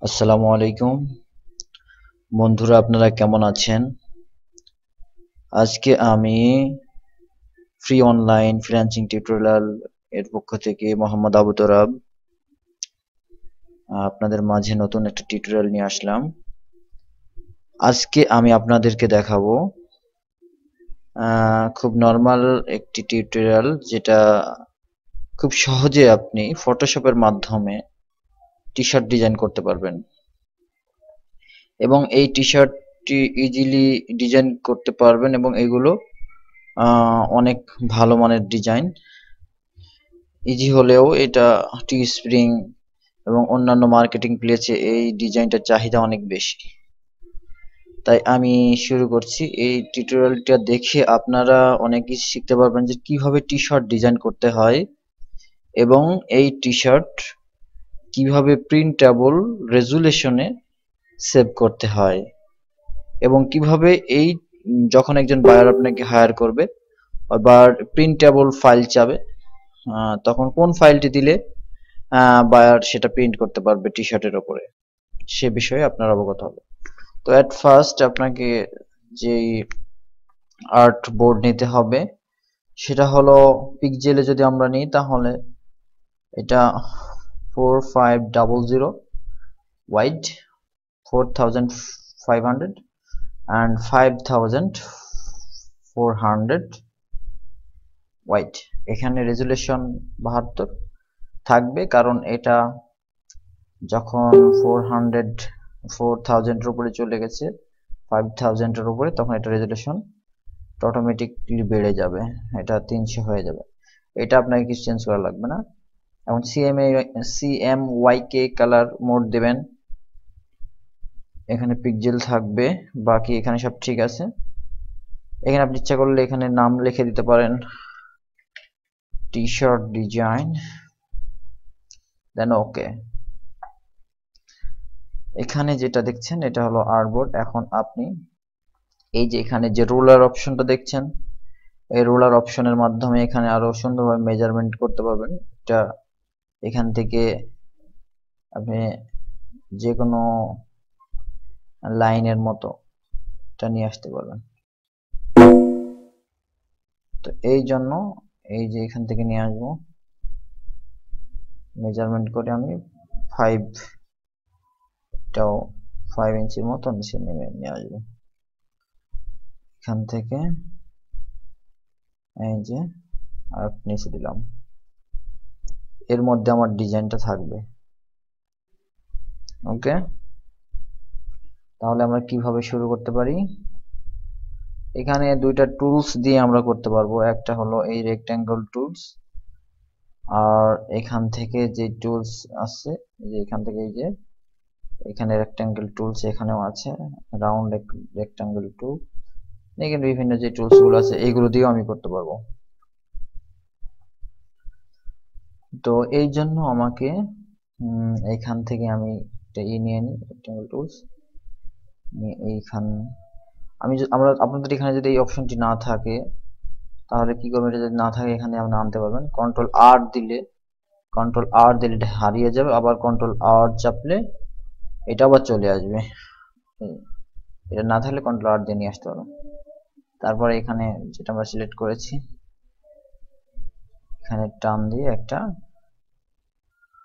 আসসালামু আলাইকুম বন্ধুরা, আপনারা কেমন আছেন? আজকে আমি ফ্রি অনলাইন ফ্রিল্যান্সিং টিউটোরিয়াল এর পক্ষ থেকে মোহাম্মদ আবু তোরাব আপনাদের মাঝে নতুন একটা টিউটোরিয়াল নিয়ে আসলাম। আজকে আমি আপনাদেরকে দেখাবো খুব নরমাল একটি টিউটোরিয়াল, যেটা খুব সহজে আপনি ফটোশপের মাধ্যমে টি শার্ট ডিজাইন করতে পারবেন এবং এই টি শার্টটি ইজিলি ডিজাইন করতে পারবেন এবং এগুলো অনেক ভালো মানের ডিজাইন। ইজি হলেও এটা টি স্প্রিং এবং অন্যান্য মার্কেটিং প্লেসে এই ডিজাইনটার চাহিদা অনেক বেশি। তাই আমি শুরু করছি। এই টিউটোরিয়ালটা দেখে আপনারা অনেক কিছু শিখতে পারবেন যে কিভাবে টি শার্ট ডিজাইন করতে হয় এবং এই টি শার্ট কিভাবে প্রিন্টেবল রেজুলেশনে সেভ করতে হয় এবং কিভাবে এই যখন একজন বায়ার আপনাকে হায়ার করবে বা প্রিন্টেবল ফাইল চাবে, তখন কোন ফাইলটি দিলে বায়ার সেটা প্রিন্ট করতে পারবে টি শার্টের ওপরে, সে বিষয়ে আপনার অবগত হবে। তো এট ফার্স্ট আপনাকে যেই আর্ট বোর্ড নিতে হবে সেটা হলো পিক্সেলে যদি আমরা নিই তাহলে এটা 4500 ওয়াইড, 4500 and 5400 ওয়াইড। এখানে রেজুলেশন 72 থাকবে, কারণ এটা যখন 4000 এর উপরে চলে গেছে 5000 এর উপরে, তখন এটা রেজুলেশন অটোমেটিকলি বেড়ে যাবে, এটা 300 হয়ে যাবে। এটা আপনাকে কিছু চেঞ্জ করা লাগবে না। এখন সিএমওয়াইকে কালার মোড দেবেন, এখানে পিক্সেল থাকবে, বাকি এখানে সব ঠিক আছে। এখানে আপনি ইচ্ছা করলে এখানে নাম লিখে দিতে পারেন টি শার্ট ডিজাইন, দেন ওকে। এখানে যেটা দেখছেন এটা হলো আর্টবোর্ড। এখন আপনি এই যে এখানে যে রুলার অপশনটা দেখছেন, এই রুলার অপশনের মাধ্যমে এখানে আরো সুন্দরভাবে মেজারমেন্ট করতে পারবেন। এটা এখান থেকে আপনি যে কোনো লাইনের মতো এটা নিয়ে আসতে পারবেন। তো এই জন্য এই যে এখান থেকে নিয়ে আসবো, মেজারমেন্ট করে আমি 5 ইঞ্চির মতো নিচে নিয়ে আসবো। এখান থেকে এই যে আর নিচে দিলাম, এর মধ্যে আমার ডিজাইনটা থাকবে। ওকে, তাহলে আমরা কিভাবে শুরু করতে পারি? এখানে দুইটা টুলস দিয়ে আমরা করতে পারবো। একটা হলো এই রেক্ট্যাঙ্গল টুলস, আর এখান থেকে যে টুলস আছে, যে এখান থেকে এই যে এখানে রেক্ট্যাঙ্গল টুলস এখানেও আছে, রাউন্ড রেক্ট্যাঙ্গল টুল, এখানে বিভিন্ন যে টুলস গুলো আছে এইগুলো দিয়েও আমি করতে পারবো। তো এই জন্য আমাকে এইখান থেকে আমি একটা নিয়ে নিই, রেক্ট্যাঙ্গল টুলস নিয়ে এইখান আমরা আপনাদের এখানে যদি এই অপশনটি না থাকে তাহলে কি করবেন? এটা যদি না থাকে এখানে আপনি আনতে পারবেন। কন্ট্রোল আর দিলে এটা হারিয়ে যাবে, আবার কন্ট্রোল আর চাপলে এটা আবার চলে আসবে। এটা না থাকলে কন্ট্রোল আর দিয়ে নিয়ে আসতে পারবেন। তারপরে এখানে যেটা আমরা সিলেক্ট করেছি এখানে টান দিয়ে একটা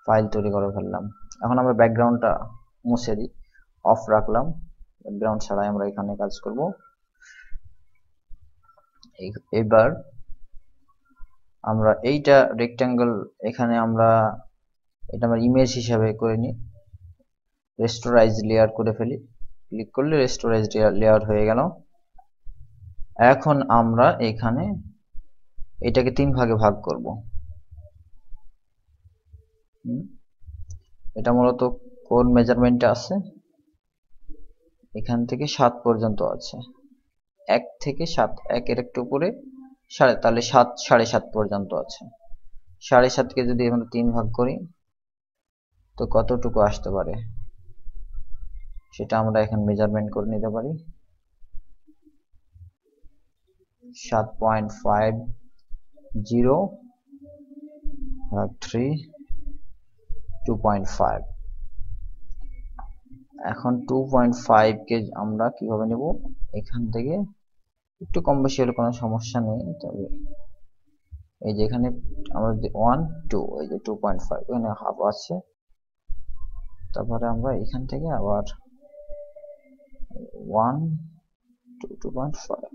ফাইল তৈরি করে ফেললাম। এখন আমরা ব্যাকগ্রাউন্ডটা মুছে দিই, অফ রাখলাম, ব্যাকগ্রাউন্ড ছাড়াই আমরা এখানে কাজ করব। এবার আমরা এইটা রেক্ট্যাঙ্গল, এখানে আমরা এটা আমরা ইমেজ হিসাবে করে নিই, রেস্টোরাইজ লেয়ার করে ফেলি। ক্লিক করলে রেস্টোরাইজ লেয়ার হয়ে গেল। এখন আমরা এখানে এটাকে 3 ভাগে ভাগ করব। এটা মূলত কোন মেজারমেন্টে আছে, এখান থেকে 7 পর্যন্ত আছে, 1 থেকে 7, 1 এর একটু উপরে তাহলে 7, 7.5 পর্যন্ত আছে। 7.5 কে যদি আমরা 3 ভাগ করি তো কতটুকু আসতে পারে সেটা আমরা এখন মেজারমেন্ট করে নিতে পারি। 7.50 ভাগ 3, 2.5। এখন 2.5 কে আমরা কিভাবে নেব, এখান থেকে একটু কম বেশি হলে কোনো সমস্যা নেই, তবে এই যে এখানে আমরা 1 2 এই যে 2.5 এখানে হাফ আছে, তারপরে আমরা এখান থেকে আবার 1 2 2.5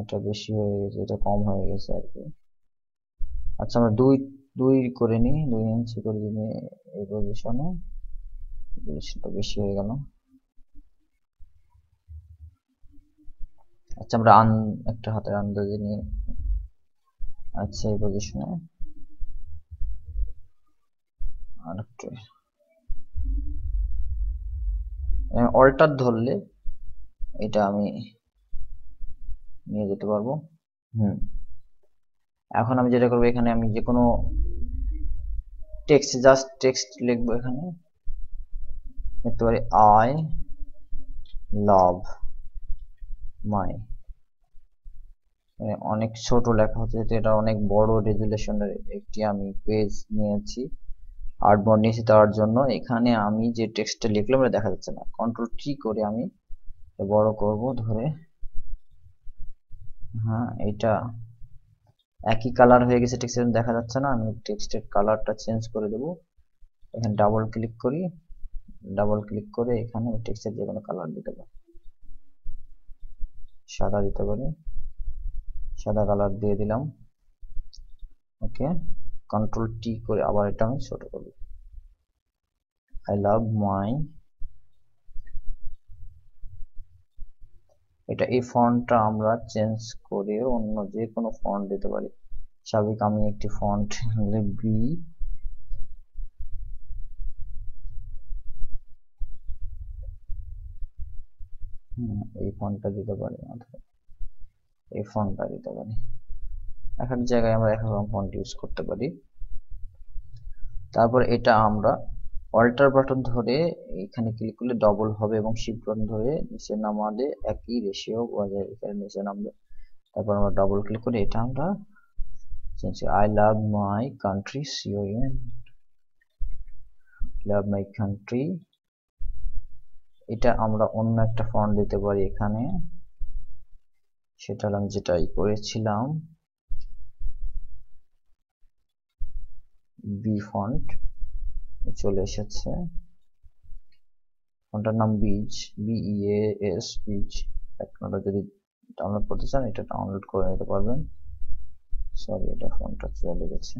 এটা বেশি হয়ে গেছে, এটা কম হয়ে গেছে আর কি। আচ্ছা আমরা 2 করে নিই, 2 ইঞ্চি করে নিয়ে এই পজিশনে, সেটা বেশি হয়ে গেল। আচ্ছা আমরা একটা হাতের আন্দাজে নিয়ে, আচ্ছা এই পজিশনে আর একটু অল্টার ধরলে এটা আমি নিয়ে যেতে পারবো। এখন আমি যেটা করবো, এখানে আমি যে কোনো টেক্সট, জাস্ট টেক্সট লিখবো, এখানে লিখতে পারি আই লাভ মাই, অনেক ছোট লেখা হচ্ছে, এটা অনেক বড় রেজুলেশনের একটি আমি পেজ নিয়েছি, আর্টবোর্ড নিয়েছি, তার জন্য এখানে আমি যে টেক্সটটা লিখলাম এটা দেখা যাচ্ছে না। কন্ট্রোল টি করে আমি বড় করব ধরে, হ্যাঁ এটা একই কালার হয়ে গেছে, টেক্সটের দেখা যাচ্ছে না, আমি টেক্সটের কালারটা চেঞ্জ করে দেব। এখানে ডাবল ক্লিক করি, ডাবল ক্লিক করে এখানে টেক্সটের যে কোনো কালার দিতে পারি, সাদা দিতে পারি, সাদা কালার দিয়ে দিলাম। ওকে, কন্ট্রোল টি করে আবার এটা আমি ছোট করব, আই লাভ মাই, এটা এই ফন্টটা আমরা চেঞ্জ করে অন্য যে কোনো ফন্ট দিতে পারি। স্বাভাবিক আমি একটি ফন্ট বি, এই ফন্টটা দিতে পারি, এই ফন্টটা দিতে পারি, এক এক জায়গায় আমরা এক রকম ফন্ট ইউজ করতে পারি। তারপর এটা আমরা অল্টার বাটন ধরে এখানে ক্লিক করলে ডবল হবে, এবং শিফট বাটন ধরে নিচে নামালে একই রেশিও বজায় এখানে নিচে নামবে। তারপর আমরা ডবল ক্লিক করে এটা আমরা change, I love my country, CON love my country. এটা আমরা অন্য একটা ফন্ট দিতে পারি এখানে, সেটা আমি যেটাই করেছিলাম বি ফন্ট, চলে এসেছে, ফন্টটার নাম বীজ, BEAS বীজ। আপনারা যদি ডাউনলোড করতে চান এটা ডাউনলোড করে নিতে পারবেন। সরি এটা ফন্টটা চলে গেছে।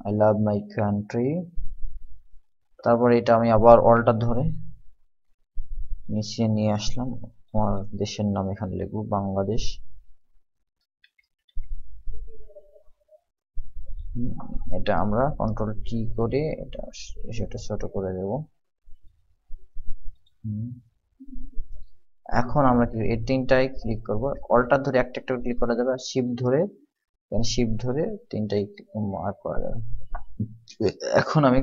I love my country. তারপরে এটা আমি আবার অল্টার ধরে নিচে নিয়ে আসলাম, আমার দেশের নাম এখানে লিখবো বাংলাদেশ। এটা আমরা কন্ট্রোল টি করে এটা সেটা ছোট করে দেব। এখন আমরা কি এই তিনটায় ক্লিক করব, অল্টার ধরে একটা একটা ক্লিক করা যাবে, আর শিফট ধরে তিনটাই মার্ক করা যাবে। এখন আমি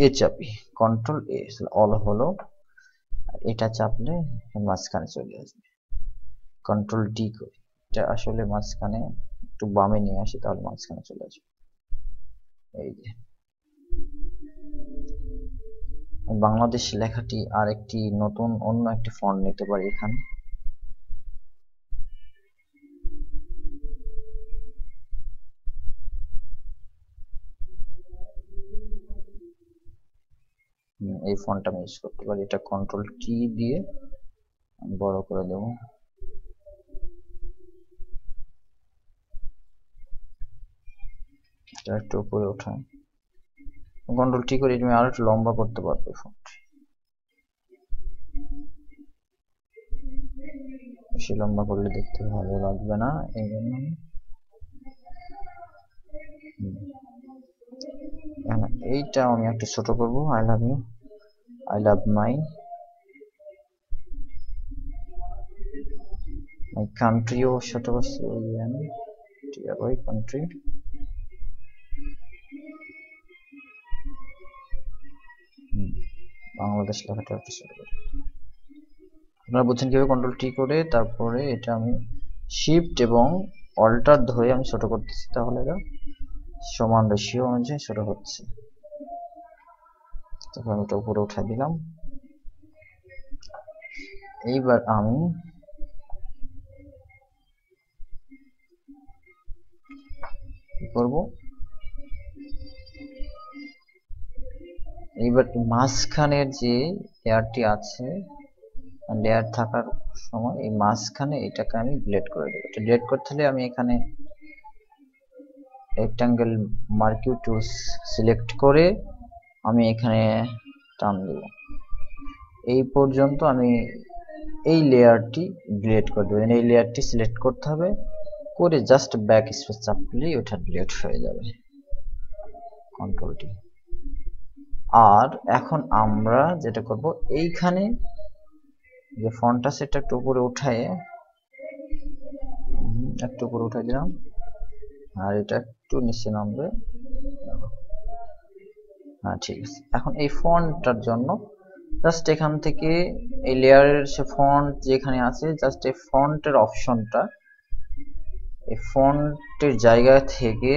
এ চাপি, কন্ট্রোল এ অল হলো, এটা চাপলে মাঝখানে চলে আসবে। কন্ট্রোল ডি করি, এটা আসলে মাঝখানে একটু বামে নিয়ে আসি, তাহলে মাঝখানে চলে আসবে। এই যে বাংলাদেশ লেখাটি আর একটি নতুন অন্য একটি ফন্ট নিতে পারি এখানে, এই ফন্টটা আমি ইউজ করতে পারি। এটা কন্ট্রোল টি দিয়ে বড় করে দেব। এটা একটু উপরে ওঠাই, কন্ট্রোল টি করে তুমি আরো একটু লম্বা করতে পারবে ফন্ট, বেশি লম্বা করলে দেখতে ভালো লাগবে না, এই জন্য এইটা আমি একটু ছোট করব, I love you, I love my কান্ট্রিও ছোট করছি, ওই কান্ট্রি। বাংলাদেশ লেখাটা একটু ছোট করি। আপনারা বুঝছেন কিভাবে কন্ট্রোল টি করে তারপরে এটা আমি শিফট এবং অল্টার ধরে আমি ছোট করতেছি, তাহলে এটা সমান রেশিও অনুযায়ী ছোট হচ্ছে। তারপর আমি এটা উপরে উঠাই দিলাম। এইবার আমি কি করব, এইবার মাঝখানের যে লেয়ারটি আছে, লেয়ার থাকার সময় এই মাঝখানে এটাকে আমি ডিলিট করে দেবো। এটা ডিলিট করতে হলে আমি এখানে রেক্টাঙ্গেল মার্কিউ টুলস সিলেক্ট করে আমি এখানে টান দেব। এই পর্যন্ত আমি এই লেয়ারটি ডিলিট করে দেবো। এই লেয়ারটি সিলেক্ট করতে হবে, করে জাস্ট ব্যাক স্পেস চাপলেই ওটা ডিলিট হয়ে যাবে, কন্ট্রোলটি। আর এখন আমরা যেটা করব, এইখানে যে ফন্টটা সেটা একটু উপরে উঠায় দিলাম, আর এটা একটু নিচে নামবে। হ্যাঁ ঠিক আছে। এখন এই ফন্টটার জন্য জাস্ট এখান থেকে এই লেয়ারের সে ফন্ট যেখানে আছে, জাস্ট এই ফন্টের অপশনটা, এই ফন্টের জায়গা থেকে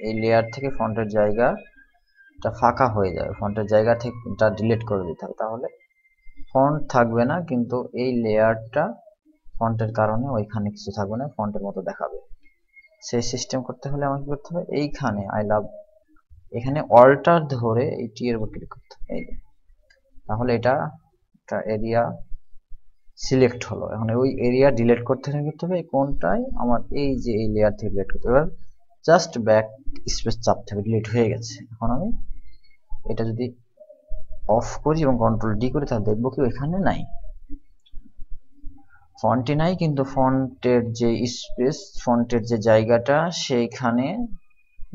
এই লেয়ার থেকে ফন্টের জায়গাটা ফাঁকা হয়ে যাবে, ফন্টের জায়গা থেকে এটা ডিলিট করে দিতে হবে, তাহলে ফন্ট থাকবে না, কিন্তু এই লেয়ারটা ফন্টের কারণে ওইখানে কিছু থাকবে না, ফন্টের মতো দেখাবে। সেই সিস্টেম করতে হলে আমাকে করতে হবে এইখানে আই লাভ, এখানে অল্টার ধরে এই টি এর উপর ক্লিক করতে হবে, এই যে, তাহলে এটা এরিয়া সিলেক্ট হলো। এখন ওই এরিয়া ডিলিট করতে হবে কোনটায়, আমার এই যে এই লেয়ার থেকে ডিলিট করতে হবে। জাস্ট ব্যাক স্পেস চাপতে হবে, ডিলিট হয়ে গেছে। এখন আমি এটা যদি অফ করি এবং কন্ট্রোল ডি করি, তাহলে দেখবো কি এখানে নাই, ফন্টে নাই, কিন্তু ফন্টের যে স্পেস, ফন্টের যে জায়গাটা সেইখানে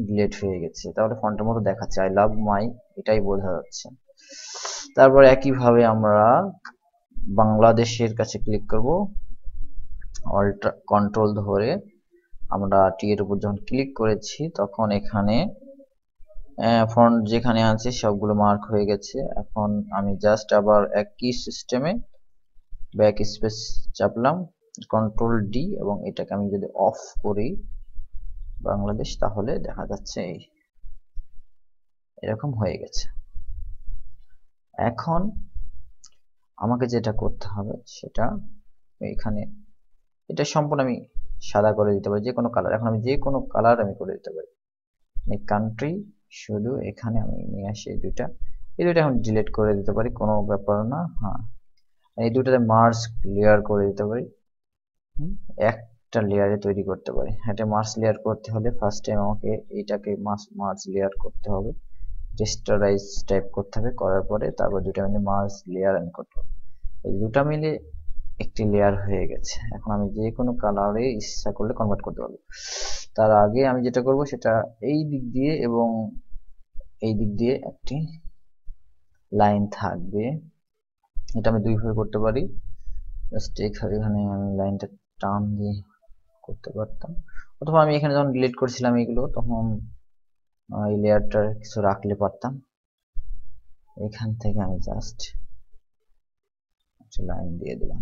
ডিলিট হয়ে গেছে। তাহলে ফন্টের মতো দেখাচ্ছে, আই লাভ মাই, এটাই বোঝা যাচ্ছে। তারপর একইভাবে আমরা বাংলাদেশের কাছে ক্লিক করব, অল্ট কন্ট্রোল ধরে আমরা টি এর উপর যখন ক্লিক করেছি তখন এখানে ফন্ট যেখানে আছে সবগুলো মার্ক হয়ে গেছে। এখন আমি জাস্ট আবার একই সিস্টেমে ব্যাক স্পেস চাপলাম, কন্ট্রোল ডি, এবং এটাকে আমি যদি অফ করি বাংলাদেশ, তাহলে দেখা যাচ্ছে এরকম হয়ে গেছে। এখন আমাকে যেটা করতে হবে সেটা এখানে এটা সম্পূর্ণ আমি সাদা করে দিতে পারি, যে কোনো কালার। এখন আমি যে কোনো কালার আমি করে দিতে পারি। এই কান্ট্রি শুধু এখানে আমি নিয়ে আসি এই দুইটা এখন ডিলিট করে দিতে পারি, কোনো ব্যাপার না। হ্যাঁ, এই দুটাতে মার্জ লেয়ার করে দিতে পারি, একটা লেয়ারে তৈরি করতে পারি। এটা মার্জ লেয়ার করতে হলে ফার্স্ট টাইম আমাকে এইটাকে মার্জ লেয়ার করতে হবে, রেস্টারাইজ টাইপ করতে হবে, করার পরে তারপর দুটা মিলে মার্জ লেয়ার আমি করতে হবে। এই দুটা মিলে একটি লেয়ার হয়ে গেছে। এখন আমি যে কোনো কালারে ইচ্ছা করলে কনভার্ট করতে পারবো। তার আগে আমি যেটা করব সেটা এই দিক দিয়ে এবং এই দিক দিয়ে একটি লাইন থাকবে, এটা আমি দুইভাবে করতে পারি। জাস্ট এখানে আমি লাইনটা টান দিয়ে করতে পারতাম, অথবা আমি এখানে যখন ডিলিট করছিলাম এগুলো তখন এই লেয়ারটা কিছু রাখলে পারতাম। এখান থেকে আমি জাস্ট একটা লাইন দিয়ে দিলাম,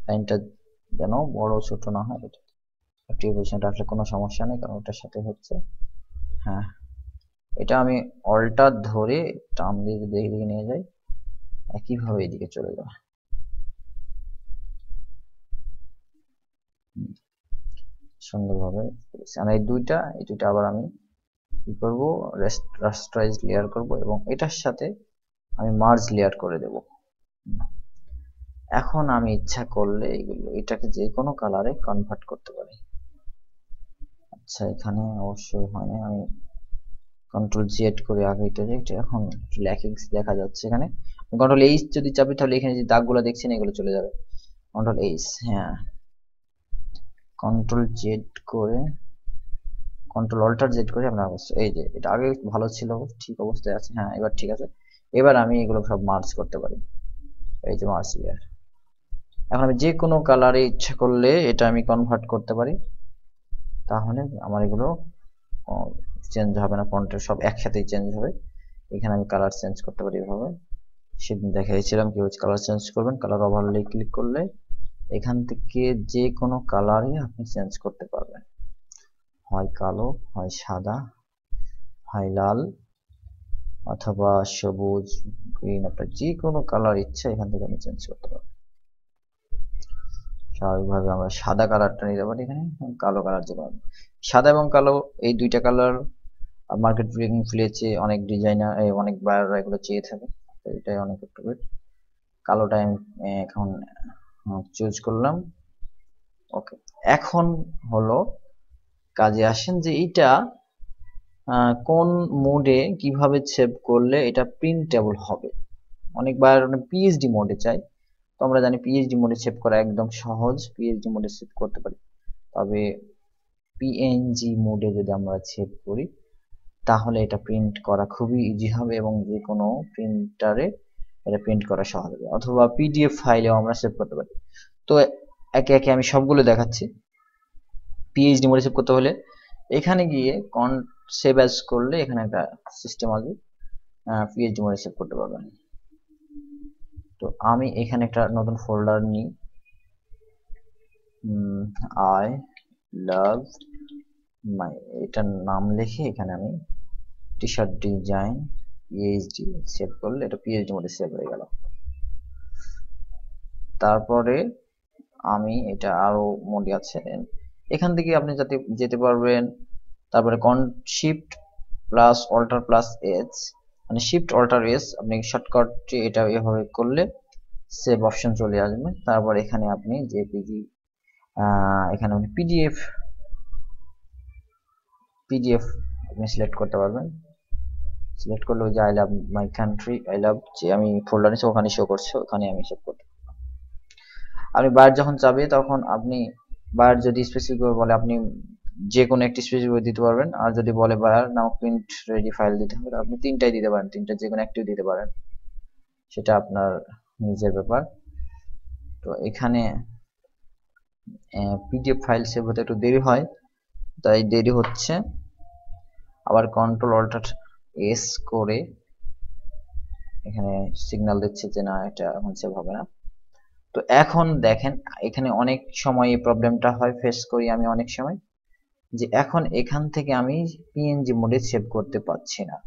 লাইনটা যেন বড় ছোট না হয়, এটা একটি পজিশন রাখলে কোনো সমস্যা নেই, কারণ ওটার সাথে হচ্ছে। হ্যাঁ, এটা আমি অল্টার ধরে টান দিয়ে দিকে নিয়ে যাই, একইভাবে এদিকে চলে যাবে, সুন্দরভাবে। আর এই দুইটা আবার আমি কি করব, রাস্টারাইজ লেয়ার করব এবং এটার সাথে আমি মার্জ লেয়ার করে দেব। এখন আমি ইচ্ছা করলে এটাকে যে কোনো কালারে কনভার্ট করতে পারি। আচ্ছা, এখানে অবশ্যই হয় না, আমি কন্ট্রোল জেড করে আগে এটা এখন ল্যাকিংস দেখা যাচ্ছে। এখানে কন্ট্রোল এইচ যদি চাপি তাহলে এখানে যে দাগগুলো দেখছেন এগুলো চলে যাবে, কন্ট্রোল এইচ। হ্যাঁ, কন্ট্রোল জেড করে, কন্ট্রোল অল্টার জেড করে আমরা অবশ্যই, এই যে এটা আগে ভালো ছিল, ঠিক অবস্থায় আছে। হ্যাঁ, এবার ঠিক আছে। এবার আমি এগুলো সব মার্জ করতে পারি, এই যে মার্জ লেয়ার। এখন আমি যে কোনো কালারে ইচ্ছা করলে এটা আমি কনভার্ট করতে পারি, তাহলে আমার এগুলো চেঞ্জ হবে না, ফন্টের সব একসাথেই চেঞ্জ হবে। এখানে আমি কালার চেঞ্জ করতে পারি এভাবে, সেদিন দেখাইছিলাম কিভাবে কালার চেঞ্জ করবেন। কালার ওভারলে ক্লিক করলে এখান থেকে যে কোনো কালারই আপনি চেঞ্জ করতে পারবেন, হয় কালো, হয় সাদা, হয় লাল, অথবা সবুজ, গ্রিন, আপনার যে কোনো কালার ইচ্ছা এখান থেকে আমি চেঞ্জ করতে পারবো। স্বাভাবিকভাবে আমরা সাদা কালারটা নিতে পারি এখানে, কালো কালার যে কোনো, সাদা এবং কালো এই দুইটা কালার মার্কেট প্লেসে অনেক ডিজাইনার অনেক বায়াররা এগুলো চেয়ে থাকে, তো এটাই অনেক অ্যাপ্রোপ্রিয়েট। কালোটা আমি এখন চুজ করলাম। ওকে, এখন হলো কাজে আসেন যে এটা কোন মোডে কিভাবে সেভ করলে এটা প্রিন্টেবল হবে। অনেকবার পিএইচডি মোডে চাই, তো আমরা জানি পিএইচডি মোডে সেভ করা একদম সহজ, পিএইচডি মোডে সেভ করতে পারি। তবে পিএনজি মোডে যদি আমরা সেভ করি তাহলে এটা প্রিন্ট করা খুবই ইজি হবে এবং যে কোনো প্রিন্টারে এটা প্রিন্ট করা সহজ হবে, অথবা পিডিএফ ফাইলেও আমরা সেভ করতে পারি। তো একে একে আমি সবগুলো দেখাচ্ছি। পিএইচডি মোডে সেভ করতে হলে এখানে গিয়ে সেভ অ্যাজ করলে এখানে একটা সিস্টেম আসবে, পিএইচডি মোডে সেভ করতে পারবেন। তো আমি এখানে একটা নতুন ফোল্ডার নিই, আই লাভ মাই, এটার নাম লিখে এখানে আমি T shirt design PhD save করলে এটা পিএইচডি মোডে সেভ হয়ে গেল। তারপরে আমি এটা আরো মোডে আছে, এখান থেকে আপনি যাতে যেতে পারবেন। তারপরে shift plus alt plus S, মানে শিফট অল্টার এস আপনি শর্টকাট এটা এভাবে করলে সেভ অপশন চলে আসবে। তারপর এখানে আপনি জেপিজি, এখানে আপনি পিডিএফ আপনি সিলেক্ট করতে পারবেন। সিলেক্ট করলে ওই যে I love my country, I love যে আমি ফোল্ডার নিচ্ছি ওখানে শো করছে, ওখানে আমি সেভ করতে। আপনি বায়ার যখন চাবে তখন আপনি বায়ার যদি স্পেসিফিক বলে আপনি যে কোনো একটি স্পেসিফিক দিতে পারবেন, আর যদি বলে বায়ার নাও প্রিন্ট রেডি ফাইল দিতে হবে আপনি তিনটাই দিতে পারেন, তিনটা যে কোনো একটিও দিতে পারেন, সেটা আপনার নিজের ব্যাপার। তো এখানে পিডিএফ ফাইল সেভ হতে একটু দেরি হয়, তাই দেরি হচ্ছে। আবার কন্ট্রোল অল্টার এস করে এখানে সিগন্যাল দিচ্ছে যে না এটা এখন সেভ হবে না। তো এখন দেখেন এখানে অনেক সময় এই প্রবলেমটা হয়, ফেস করি আমি অনেক সময়, যে এখন এখান থেকে আমি পিএনজি মোডে সেভ করতে পারছি না।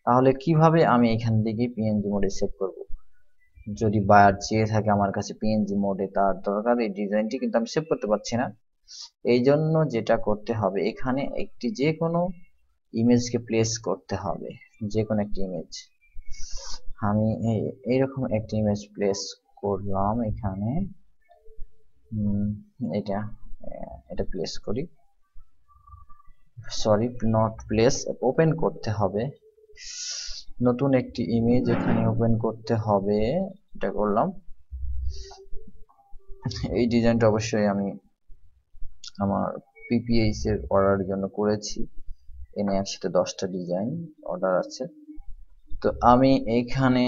তাহলে কিভাবে আমি এখান থেকে পিএনজি মোডে সেভ করব? যদি বায়ার চেয়ে থাকে আমার কাছে পিএনজি মোডে, তার দরকার এই ডিজাইনটি, কিন্তু আমি সেভ করতে পারছি না। এই জন্য যেটা করতে হবে এখানে একটি যে কোনো ইমেজকে প্লেস করতে হবে, যে কোনো একটি ইমেজ। আমি এইরকম একটি ইমেজ প্লেস করলাম এখানে, এটা প্লেস করি, সরি নট প্লেস, ওপেন করতে হবে নতুন একটি ইমেজ এখানে ওপেন করতে হবে। এটা করলাম। এই ডিজাইনটা অবশ্যই আমি আমার পিপিএইচ এর অর্ডারের জন্য করেছি, এনে একসাথে 10টা ডিজাইন অর্ডার আছে। তো আমি এইখানে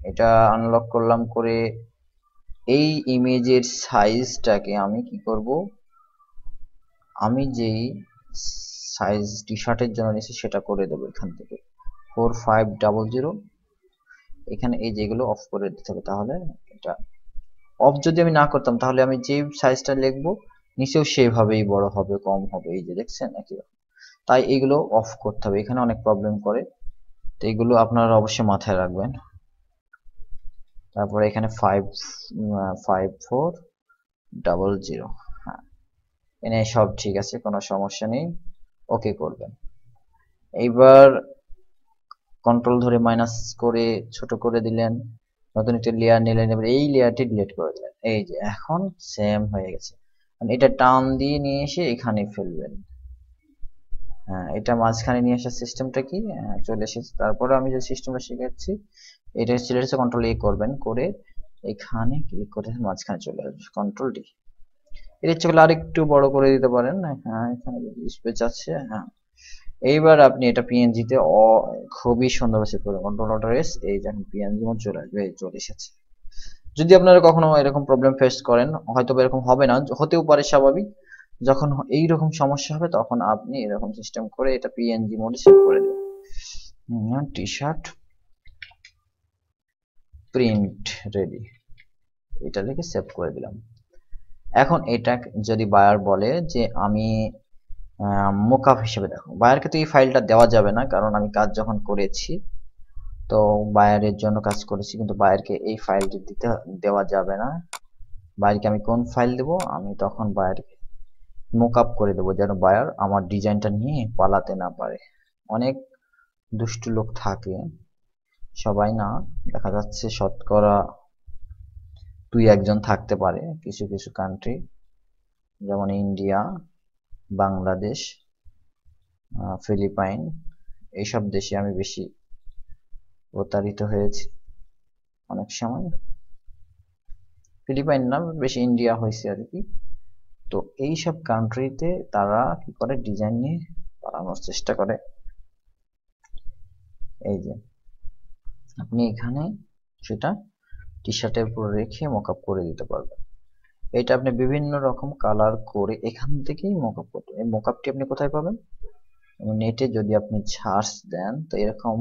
এটা আনলক করলাম, করে এই ইমেজের সাইজটাকে আমি কি করব, আমি যেই সাইজ টি শার্টের জন্য নিয়েছি সেটা করে দেবো এখান থেকে 4500। এখানে এই যেগুলো অফ করে দিতে হবে, তাহলে এটা অফ যদি আমি না করতাম তাহলে আমি যে সাইজটা লিখবো নিচেও সেভাবেই বড় হবে কম হবে, এই যে দেখছেন একই রকম। তাই এগুলো অফ করতে হবে, এখানে অনেক প্রবলেম করে, তো এগুলো আপনারা অবশ্যই মাথায় রাখবেন। তারপরে এখানে 5400, হ্যাঁ এনে সব ঠিক আছে, কোনো সমস্যা নেই, ওকে করবেন। এইবার কন্ট্রোল ধরে মাইনাস করে ছোট করে দিলেন, নতুন একটা লেয়ার নিলেন, এবার এই লেয়ারটি ডিলিট করে দিলেন। এই যে এখন সেম হয়ে গেছে, এটা টান দিয়ে নিয়ে এসে এখানে ফেলবেন। হ্যাঁ এটা মাঝখানে নিয়ে আসার সিস্টেমটা কি চলে এসেছে। তারপরে আমি যে সিস্টেমটা শিখাচ্ছি এটা চলে এসেছে, কন্ট্রোল এ করবেন, করে এখানে ক্লিক করে মাঝখানে চলে আসবে, কন্ট্রোল ডি। এর ইচ্ছে করলে আরেকটু বড় করে দিতে পারেন, হ্যাঁ এখানে স্পেস আছে, হ্যাঁ। এইবার আপনি এটা পিএনজি তে খুবই সুন্দর সেভ করবেন, কন্ট্রোল অল্টার এস, এই যখন পিএনজি মোড চলে আসবে, চলে এসেছে। যদি আপনারা কখনো এরকম প্রবলেম ফেস করেন, হয়তো এরকম হবে না, হতেও পারে স্বাভাবিক, যখন এইরকম সমস্যা হবে তখন আপনি এরকম সিস্টেম করে এটা পিএনজি মোডে সেভ করে দেবেন। টি শার্ট প্রিন্ট রেডি, এটা লিখে সেভ করে দিলাম। এখন এটা যদি বায়ার বলে যে আমি মোকআপ হিসেবে দেখো, বায়ারকে তো এই ফাইলটা দেওয়া যাবে না, কারণ আমি কাজ যখন করেছি তো বায়ারের জন্য কাজ করেছি, কিন্তু বায়ারকে এই ফাইলটি দেওয়া যাবে না। বায়ারকে আমি কোন ফাইল দেব, আমি তখন বায়ারকে মোকআপ করে দেবো, যেন বায়ার আমার ডিজাইনটা নিয়ে পালাতে না পারে। অনেক দুষ্টু লোক থাকে, সবাই না, দেখা যাচ্ছে শতকরা 2-1 জন থাকতে পারে কিছু কিছু কান্ট্রি, যেমন ইন্ডিয়া, বাংলাদেশ, ফিলিপাইন, এইসব দেশে আমি বেশি প্রতারিত হয়েছি অনেক সময়। ফিলিপাইন না, বেশি ইন্ডিয়া হয়েছে আর কি। তো এইসব কান্ট্রিতে তারা কি করে, ডিজাইন নিয়ে পালানোর চেষ্টা করে। এই যে আপনি এখানে সেটা টি শার্টের উপর রেখে মকআপ করে দিতে পারবেন। এটা আপনি বিভিন্ন রকম কালার করে এখান থেকেই মকআপ করতে। এই মকআপটি আপনি কোথায় পাবেন, নেটে যদি আপনি সার্চ দেন তো এরকম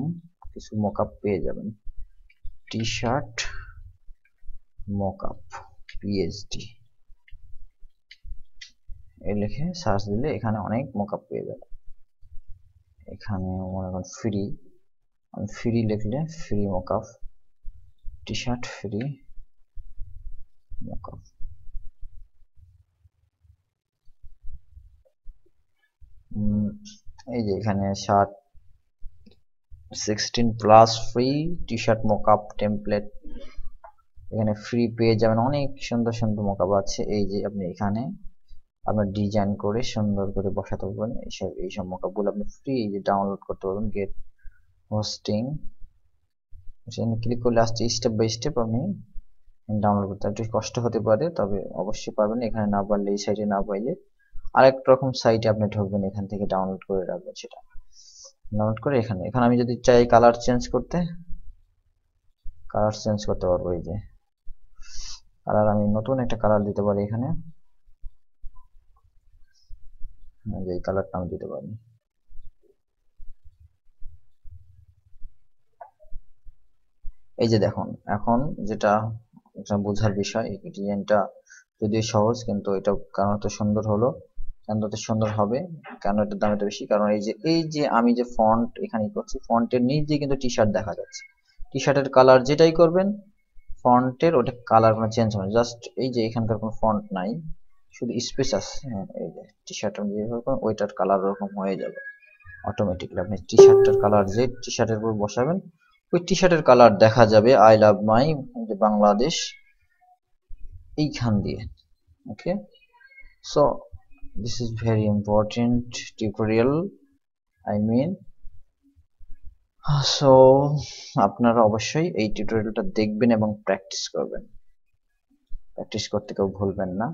কিছু মকআপ পেয়ে যাবেন। টি শার্ট মকআপ পিএইচডি এই লিখে সার্চ দিলে এখানে অনেক মকআপ পেয়ে যাবেন। এখানে মনে করেন ফ্রি, ফ্রি লিখলে free mockup, T shirt free mockup. এই যে এখানে shirt 16+ free T shirt mockup template, এখানে ফ্রি পেয়ে যাবেন। অনেক সুন্দর সুন্দর মকআপ আছে। এই যে আপনি এখানে আপনার ডিজাইন করে সুন্দর করে বসাতে পারবেন। এইসব মকআপ গুলো আপনি ফ্রি ডাউনলোড করতে পারবেন। গেট হোস্টিং, সেখানে ক্লিক করলে আসছে স্টেপ বাই স্টেপ আপনি ডাউনলোড করতে। একটু কষ্ট হতে পারে, তবে অবশ্যই পারবেন। এখানে না পারলে এই সাইটে না পাইলে আরেক রকম সাইটে আপনি ঢুকবেন, এখান থেকে ডাউনলোড করে রাখবেন। সেটা ডাউনলোড করে এখানে আমি যদি চাই কালার চেঞ্জ করতে, কালার চেঞ্জ করতে পারবো। এই যে কালার, আমি নতুন একটা কালার দিতে পারি এখানে, যে এই কালারটা আমি দিতে পারি। এই যে দেখুন, এখন যেটা বোঝার বিষয়, এই ডিজাইনটা যদিও সহজ, কিন্তু এটা কেন এত সুন্দর হলো, কেন এত সুন্দর হবে, কেন এটার দাম এত বেশি, কারণ এই যে আমি যে ফন্ট এখানে করছি, ফন্টের নিচে কিন্তু টি শার্ট দেখা যাচ্ছে। টি শার্টের কালার যেটাই করবেন, ফন্টের ওটা কালার কোনো চেঞ্জ হবে না। জাস্ট এই যে এখানকার কোনো ফন্ট নাই, শুধু স্পেস আছে। হ্যাঁ, এই যে টি শার্ট যেভাবে করবেন ওইটার কালার ওরকম হয়ে যাবে অটোমেটিকলি। আপনি টি শার্টের কালার যে টি শার্টের উপর বসাবেন, ওই টি শার্টের কালার দেখা যাবে আই লাভ মাই বাংলাদেশ এইখান দিয়ে। Okay, so this is very important tutorial, I mean. So আপনারা অবশ্যই এই টিউটোরিয়ালটা দেখবেন এবং প্র্যাকটিস করবেন। প্র্যাকটিস করতে কেউ ভুলবেন না।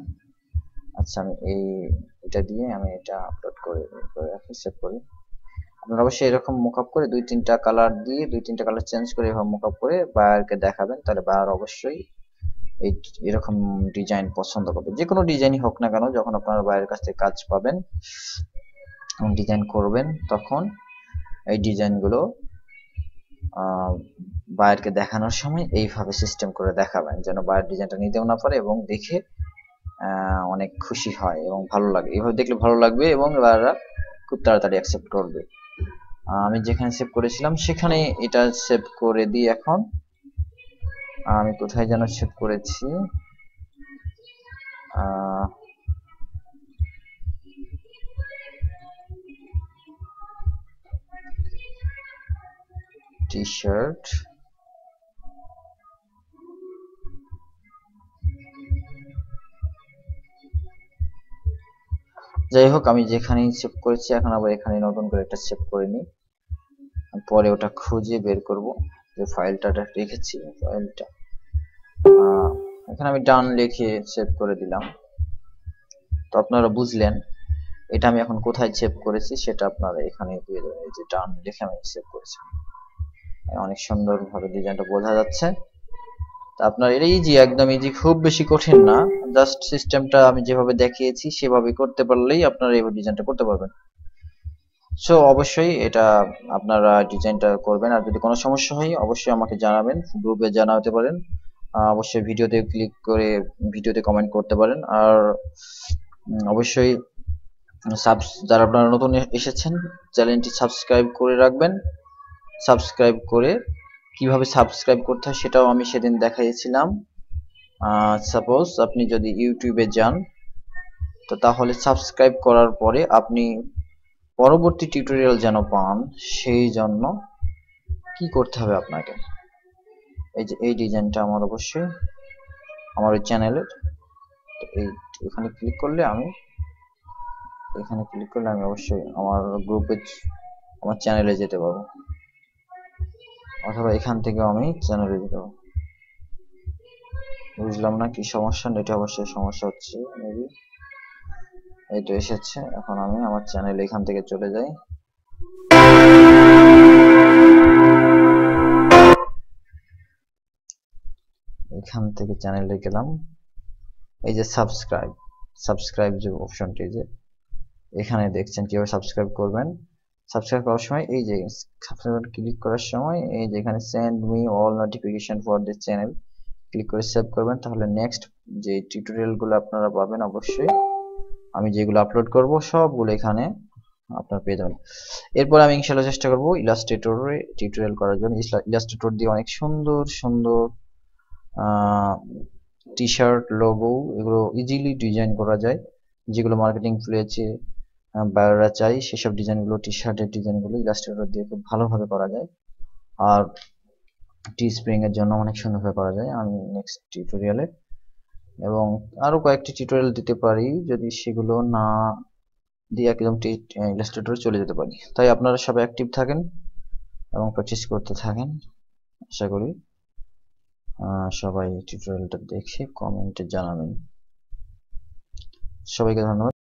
আচ্ছা, আমি এটা দিয়ে আমি এটা আপলোড করে রাখি, সেভ করি। আপনারা অবশ্যই এরকম মোকআপ করে 2-3টা কালার দিয়ে 2-3টা কালার চেঞ্জ করে এভাবে মোকআপ করে বায়ারকে দেখাবেন, তাহলে বায়ার অবশ্যই এরকম ডিজাইন পছন্দ করবে। যে কোনো ডিজাইনই হোক না কেন, যখন আপনারা বায়ারের কাছ থেকে কাজ পাবেন এবং ডিজাইন করবেন, তখন এই ডিজাইনগুলো বায়ারকে দেখানোর সময় এইভাবে সিস্টেম করে দেখাবেন, যেন বায়ার ডিজাইনটা নিতেও না পারে এবং দেখে অনেক খুশি হয় এবং ভালো লাগে। এইভাবে দেখলে ভালো লাগবে এবং বায়াররা খুব তাড়াতাড়ি অ্যাকসেপ্ট করবে। আমি যেখানে সেভ করেছিলাম সেখানে এটা সেভ করে দিই। এখন আমি কোথায় যেন সেভ করেছি, টি শার্ট যাই হোক, আমি যেখানেই সেভ করেছি এখন আবার এখানে নতুন করে একটা সেভ করে নিই। পরে ওটা খুঁজে বের করব যে ফাইলটা রেখেছি। ফাইলটা এখানে আমি ডান লিখে সেভ করে দিলাম। তো আপনারা বুঝলেন এটা আমি এখন কোথায় সেভ করেছি, সেটা আপনারা এখানে দিয়ে দেবেন। এই যে ডান লিখে আমি সেভ করেছি, অনেক সুন্দরভাবে ডিজাইনটা বোঝা যাচ্ছে। তা আপনার এটা ইজি, একদম ইজি, খুব বেশি কঠিন না। জাস্ট সিস্টেমটা আমি যেভাবে দেখিয়েছি সেভাবে করতে পারলেই আপনারা এই ডিজাইনটা করতে পারবেন। সো অবশ্যই এটা আপনারা ডিজাইনটা করবেন। আর যদি কোনো সমস্যা হয় অবশ্যই আমাকে জানাবেন, গ্রুপে জানাতে পারেন। অবশ্যই ভিডিওতে ক্লিক করে ভিডিওতে কমেন্ট করতে পারেন। আর অবশ্যই যারা আপনারা নতুন এসেছেন চ্যানেলটি সাবস্ক্রাইব করে রাখবেন। সাবস্ক্রাইব করে কিভাবে সাবস্ক্রাইব করতে হয় সেটাও আমি সেদিন দেখাইছিলাম। সাপোজ আপনি যদি ইউটিউবে যান, তো তাহলে সাবস্ক্রাইব করার পরে আপনি পরবর্তী টিউটোরিয়াল যেন পান, সেই জন্য কি করতে হবে আপনাকে, এই যে এই ডিজাইনটা আমার অবশ্যই আমার ওই চ্যানেলের, এই এখানে ক্লিক করলে আমি অবশ্যই আমার গ্রুপে আমার চ্যানেলে যেতে পারবো, অথবা এখান থেকে আমি চ্যানেলে যেতে পারবো। বুঝলাম না কি সমস্যা, নেটে অবশ্যই সমস্যা হচ্ছে মেবি। এই তো এসেছে, এখন আমি আমার চ্যানেল এখান থেকে চলে যাই। এখান থেকে চ্যানেলে গেলাম, এই যে সাবস্ক্রাইব যে অপশনটি, যে এখানে দেখছেন কিভাবে সাবস্ক্রাইব করবেন। সাবস্ক্রাইব করার সময় এই যে ক্লিক করার সময় এই যে এখানে send me all notification for this channel click করে সেভ করবেন। তাহলে নেক্সট যে টিউটোরিয়ালগুলো আপনারা পাবেন, অবশ্যই আমি যেগুলো আপলোড করব সবগুলো এখানে আপনারা পেয়ে যাবেন। এরপর আমি ইনশাআল্লাহ চেষ্টা করব ইলাস্ট্রেটরে টিউটোরিয়াল করার জন্য। ইলাস্ট্রেটর দিয়ে অনেক সুন্দর সুন্দর টি শার্ট, লোগো, এগুলো ইজিলি ডিজাইন করা যায়, যেগুলো মার্কেটিং প্লেসে বায়াররা চাই সেসব ডিজাইনগুলো, টি শার্টের ডিজাইনগুলো ইলাস্ট্রেটর দিয়ে খুব ভালোভাবে করা যায়। আর টি স্প্রিং এর জন্য অনেক সুন্দরভাবে করা যায় আমি নেক্সট টিউটোরিয়ালে, এবং আরো কয়েকটি টিউটোরিয়াল দিতে পারি যদি সেগুলো না দিয়ে একদম ইলাস্ট্রেটরে চলে যেতে পারি। তাই আপনারা সবাই অ্যাক্টিভ থাকেন এবং প্র্যাকটিস করতে থাকেন। আশা করি সবাই টিউটোরিয়ালটা দেখে কমেন্টে জানাবেন। সবাইকে ধন্যবাদ।